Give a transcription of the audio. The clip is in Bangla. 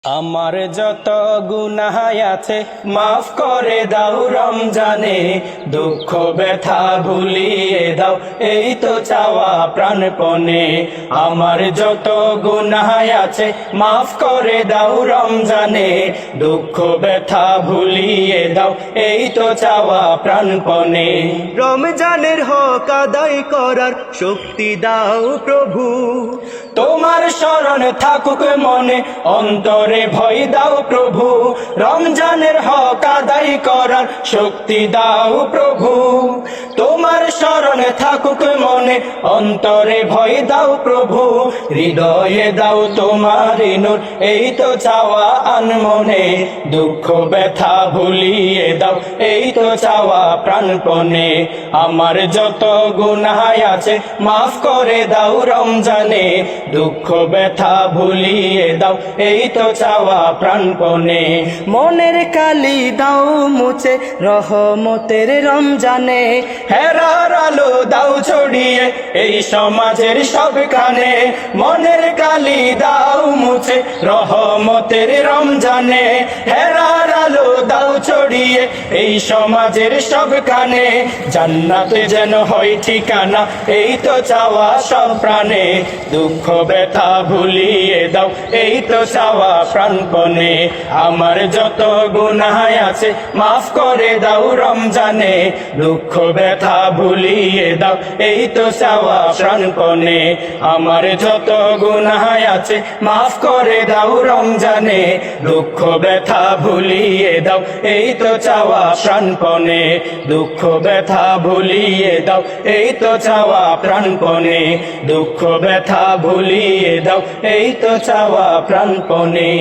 আমার যত গুনাহ আছে মাফ করে দাও রমজানে, দুঃখ ব্যথা ভুলিয়ে দাও এই তো চাওয়া প্রাণপণে। আমার যত গুনাহ আছে মাফ করে দাও রমজানে, দুঃখ ব্যথা ভুলিয়ে দাও এই তো চাওয়া প্রাণপণে। রমজানের হক আদায় করার শক্তি দাও প্রভু, তোমার স্মরণ থাকুক মনে, অন্তরে ভয় দাও প্রভু। রমজানের হক আদায় করার শক্তি দাও প্রভু, তোমার স্মরণ থাকুক মনে, অন্তরে ভয় দাও প্রভু। হৃদয়ে দাও তোমার নূর এই তো চাওয়া আনমনে, দুঃখ ব্যথা ভুলিয়ে দাও এই তো চাওয়া প্রাণপণে। আমার যত গুনাহ আছে মাফ করে দাও রমজানে, দুঃখ ব্যথা ভুলিয়ে দাও এই তো চাওয়া প্রাণপণে। মনের কালি দাও মুছে রহমতের রমজানে, হেরার আলো দাও ছড়িয়ে এই সমাজের সবখানে। মনের কালি দাও মুছে রহমতের রমজানে, হেরার আলো দাও ছড়িয়ে এই সমাজের সবখানে। জান্নাতে যেন হয় ঠিকানা এই তো চাওয়া সব প্রাণে, দুঃখ ব্যথা ভুলিয়ে দাও এই তো চাওয়া প্রাণপণে। আমার যত গুনাহ আছে মাফ করে দাও রমজানে, দুঃখ ব্যথা ভুলিয়ে দাও এই তো চাওয়া প্রাণপণে। আমার যত গুনাহ আছে মাফ করে দাও রমজানে, দুঃখ ব্যথা ভুলিয়ে দাও এই তো চাওয়া প্রাণপণে। দুঃখ ব্যথা ভুলিয়ে দাও এই তো চাওয়া প্রাণপণে, দুঃখ ব্যথা ভুলিয়ে দাও এই তো চাওয়া প্রাণপণে।